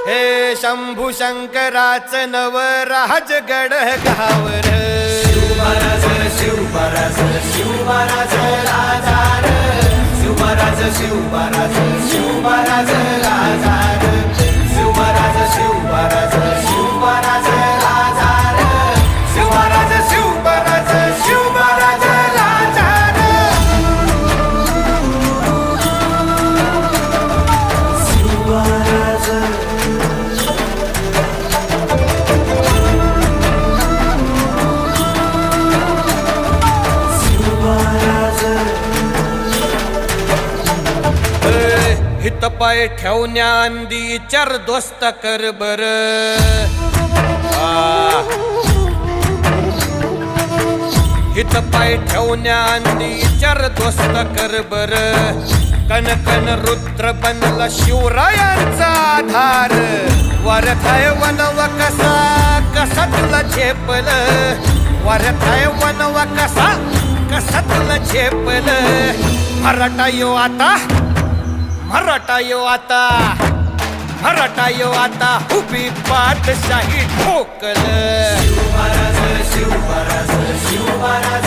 हे शंभू शंकराचं नवराजगड गावर शिवमहाराज शिवमहाराज शिवमहाराज राजार शिवमहाराज शिवमहाराज शिवमहाराज राजार शिवमहाराज शिवमहाराज शिवमहाराज राजार शिवमहाराज शिवमहाराज शिवमहाराज राजार शिवमहाराज हित पाय ठेवण्या अंदी चार दोस्त कर बर हित पाय ठेवण्या अंदी चार दोस्त कर बर कन कन रुद्र बनला शिवरायांचा आधार वरथाय वनव कसा कसा तुला झेपल वरथाय वनव कसा कसा तुला झेपल मराठा यो आता मराठा यो आता मराठा यो आता उभी पाठशाही ठोकल शिवमहाराज शिवमहाराज शिवमहाराज